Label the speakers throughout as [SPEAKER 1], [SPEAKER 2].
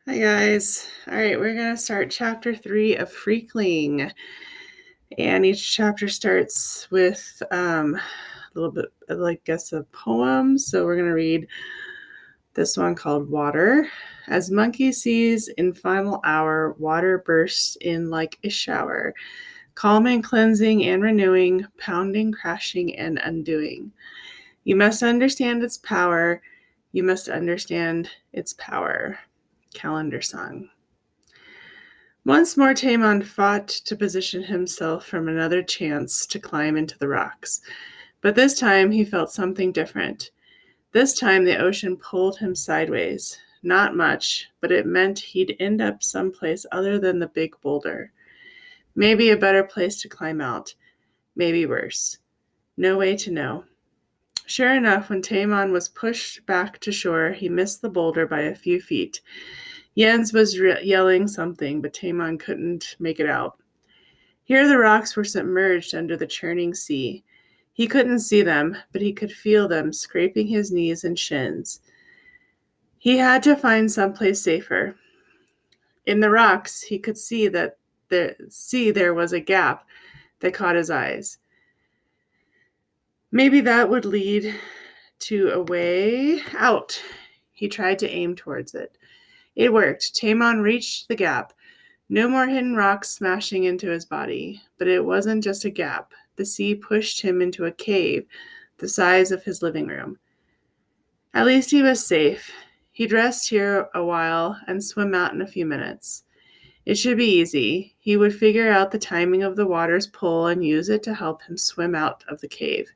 [SPEAKER 1] Hi guys. All right, we're going to start chapter 3 of Freakling. And each chapter starts with a little bit of, a poem. So we're going to read this one called Water. As monkey sees in final hour, water bursts in like a shower, calm and cleansing and renewing, pounding, crashing, and undoing. You must understand its power. You must understand its power. Calendar Song. Once more Tamon fought to position himself from another chance to climb into the rocks. But this time he felt something different. This time the ocean pulled him sideways. Not much, but it meant he'd end up someplace other than the big boulder. Maybe a better place to climb out. Maybe worse. No way to know. Sure enough, when Tamon was pushed back to shore, he missed the boulder by a few feet. Jens was yelling something, but Tamon couldn't make it out. Here the rocks were submerged under the churning sea. He couldn't see them, but he could feel them scraping his knees and shins. He had to find someplace safer. In the rocks, he could see that there was a gap that caught his eyes. Maybe that would lead to a way out. He tried to aim towards it. It worked. Tamon reached the gap. No more hidden rocks smashing into his body. But it wasn't just a gap. The sea pushed him into a cave the size of his living room. At least he was safe. He'd rest here a while and swim out in a few minutes. It should be easy. He would figure out the timing of the water's pull and use it to help him swim out of the cave.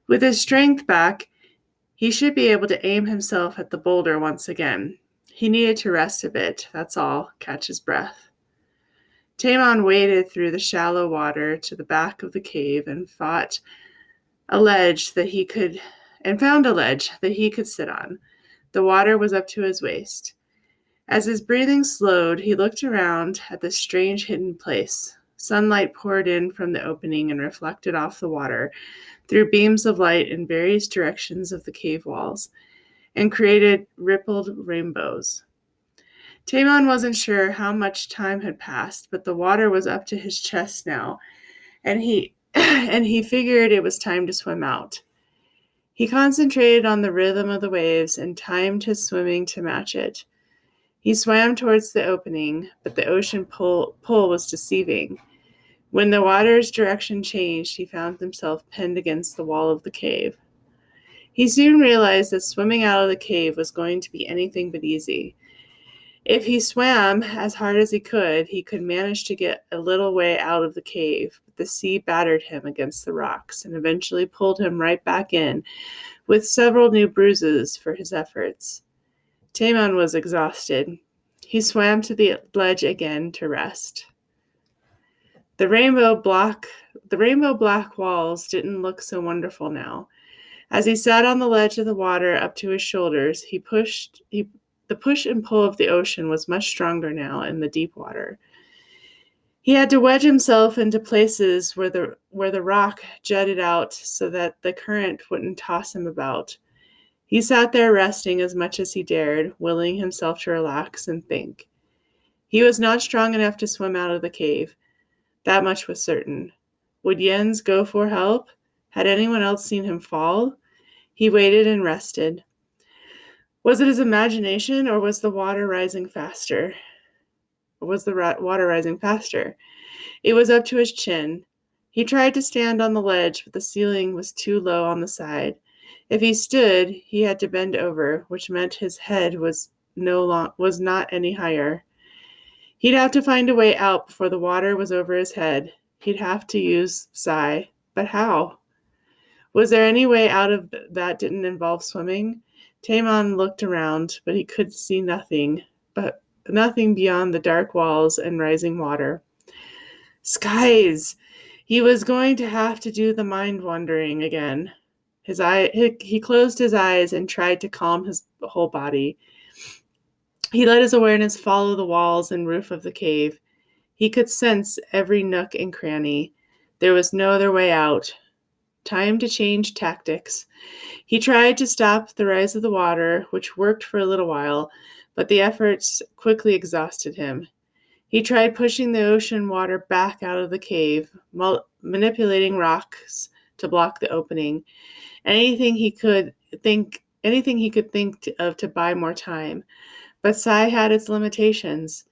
[SPEAKER 1] With his strength back, he should be able to aim himself at the boulder once again. He needed to rest a bit, that's all, catch his breath. Tamon waded through the shallow water to the back of the cave and found a ledge that he could sit on. The water was up to his waist. As his breathing slowed, he looked around at this strange hidden place. Sunlight poured in from the opening and reflected off the water through beams of light in various directions of the cave walls and created rippled rainbows. Tamon wasn't sure how much time had passed, but the water was up to his chest now, and he figured it was time to swim out. He concentrated on the rhythm of the waves and timed his swimming to match it. He swam towards the opening, but the ocean pull was deceiving. When the water's direction changed, he found himself pinned against the wall of the cave. He soon realized that swimming out of the cave was going to be anything but easy. If he swam as hard as he could manage to get a little way out of the cave, but the sea battered him against the rocks and eventually pulled him right back in, with several new bruises for his efforts. Tamon was exhausted. He swam to the ledge again to rest. The rainbow black walls didn't look so wonderful now. As he sat on the ledge of the water up to his shoulders, the push and pull of the ocean was much stronger now in the deep water. He had to wedge himself into places where the rock jutted out so that the current wouldn't toss him about. He sat there resting as much as he dared, willing himself to relax and think. He was not strong enough to swim out of the cave. That much was certain. Would Jens go for help? Had anyone else seen him fall? He waited and rested. Was it his imagination, or was the water rising faster? It was up to his chin. He tried to stand on the ledge, but the ceiling was too low on the side. If he stood, he had to bend over, which meant his head was not any higher. He'd have to find a way out before the water was over his head. He'd have to use Psi, but how? Was there any way out of that didn't involve swimming? Tamon looked around, but he could see nothing beyond the dark walls and rising water. Skies! He was going to have to do the mind-wandering again. He closed his eyes and tried to calm his whole body. He let his awareness follow the walls and roof of the cave. He could sense every nook and cranny. There was no other way out. Time to change tactics. He tried to stop the rise of the water, which worked for a little while, but the efforts quickly exhausted him. He tried pushing the ocean water back out of the cave, manipulating rocks to block the opening. Anything he could think of to buy more time. But Sai had its limitations.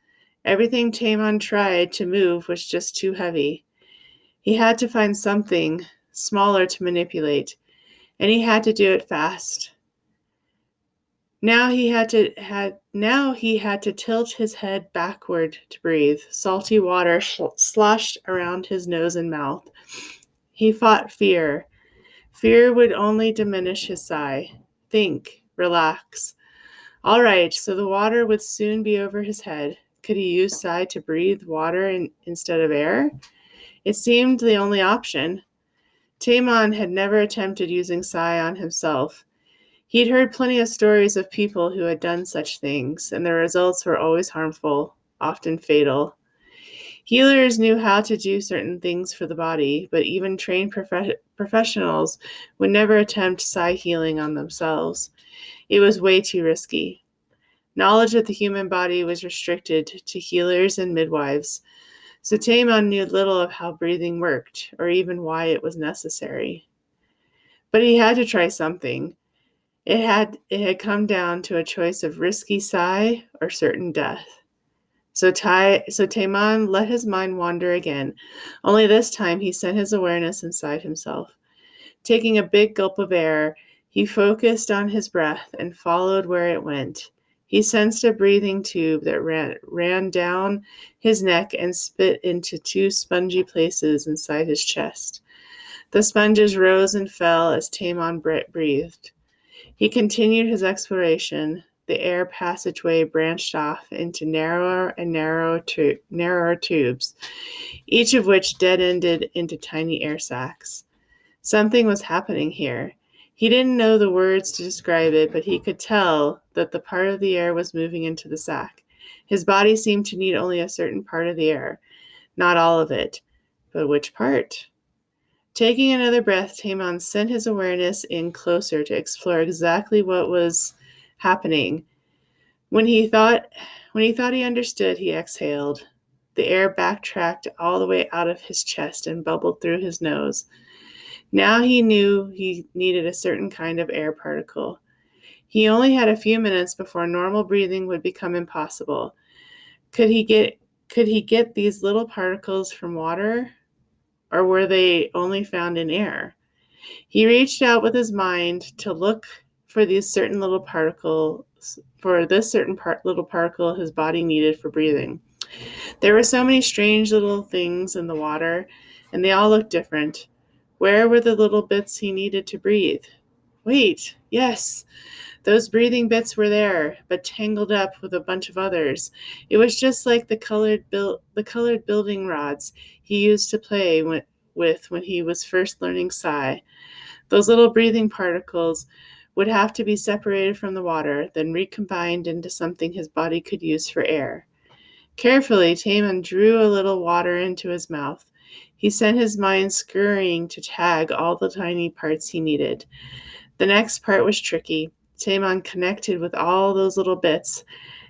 [SPEAKER 1] Everything Tamon tried to move was just too heavy. He had to find something smaller to manipulate, and he had to do it fast. Now he had to tilt his head backward to breathe. Salty water sloshed around his nose and mouth. He fought fear. Fear would only diminish his sigh. Think, relax. All right, so the water would soon be over his head. Could he use Sai to breathe water instead of air? It seemed the only option. Tamon had never attempted using Sai on himself. He'd heard plenty of stories of people who had done such things, and the results were always harmful, often fatal. Healers knew how to do certain things for the body, but even trained professionals would never attempt Sai healing on themselves. It was way too risky. Knowledge of the human body was restricted to healers and midwives, so Tamon knew little of how breathing worked, or even why it was necessary. But he had to try something. It had come down to a choice of risky Sai or certain death. So Tamon let his mind wander again. Only this time he sent his awareness inside himself. Taking a big gulp of air, he focused on his breath and followed where it went. He sensed a breathing tube that ran down his neck and spit into two spongy places inside his chest. The sponges rose and fell as Tamon breathed. He continued his exploration. The air passageway branched off into narrower and narrower tubes, each of which dead-ended into tiny air sacs. Something was happening here. He didn't know the words to describe it, but he could tell that the part of the air was moving into the sac. His body seemed to need only a certain part of the air, not all of it. But which part? Taking another breath, Tamon sent his awareness in closer to explore exactly what was happening. When he thought he understood, he exhaled. The air backtracked all the way out of his chest and bubbled through his nose. Now he knew he needed a certain kind of air particle. He only had a few minutes before normal breathing would become impossible. Could he get these little particles from water, or were they only found in air? He reached out with his mind to look for these certain little particles, little particle his body needed for breathing. There were so many strange little things in the water, and they all looked different. Where were the little bits he needed to breathe? Wait, yes, those breathing bits were there, but tangled up with a bunch of others. It was just like the colored building rods he used to play with when he was first learning Sai. Those little breathing particles would have to be separated from the water, then recombined into something his body could use for air. Carefully, Tamon drew a little water into his mouth. He sent his mind scurrying to tag all the tiny parts he needed. The next part was tricky. Tamon connected with all those little bits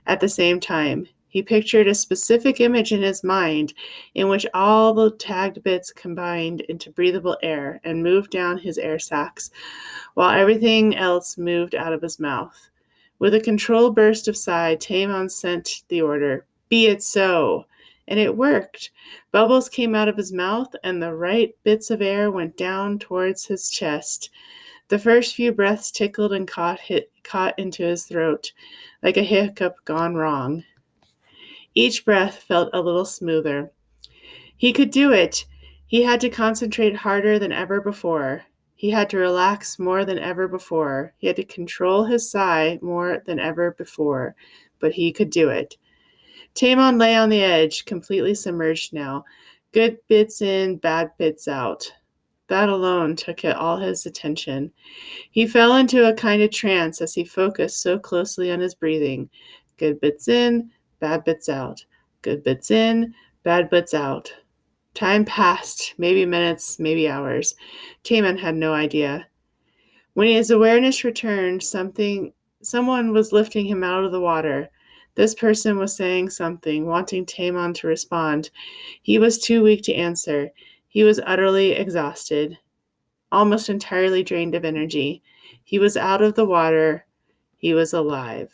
[SPEAKER 1] at the same time. He pictured a specific image in his mind in which all the tagged bits combined into breathable air and moved down his air sacs, while everything else moved out of his mouth. With a controlled burst of sigh, Tamon sent the order, "Be it so!" And it worked. Bubbles came out of his mouth, and the right bits of air went down towards his chest. The first few breaths tickled and caught into his throat, like a hiccup gone wrong. Each breath felt a little smoother. He could do it. He had to concentrate harder than ever before. He had to relax more than ever before. He had to control his sigh more than ever before. But he could do it. Tamon lay on the edge, completely submerged now. Good bits in, bad bits out. That alone took all his attention. He fell into a kind of trance as he focused so closely on his breathing. Good bits in, bad bits out. Good bits in, bad bits out. Time passed, maybe minutes, maybe hours. Taman had no idea. When his awareness returned, someone was lifting him out of the water. This person was saying something, wanting Taman to respond. He was too weak to answer. He was utterly exhausted, almost entirely drained of energy. He was out of the water. He was alive.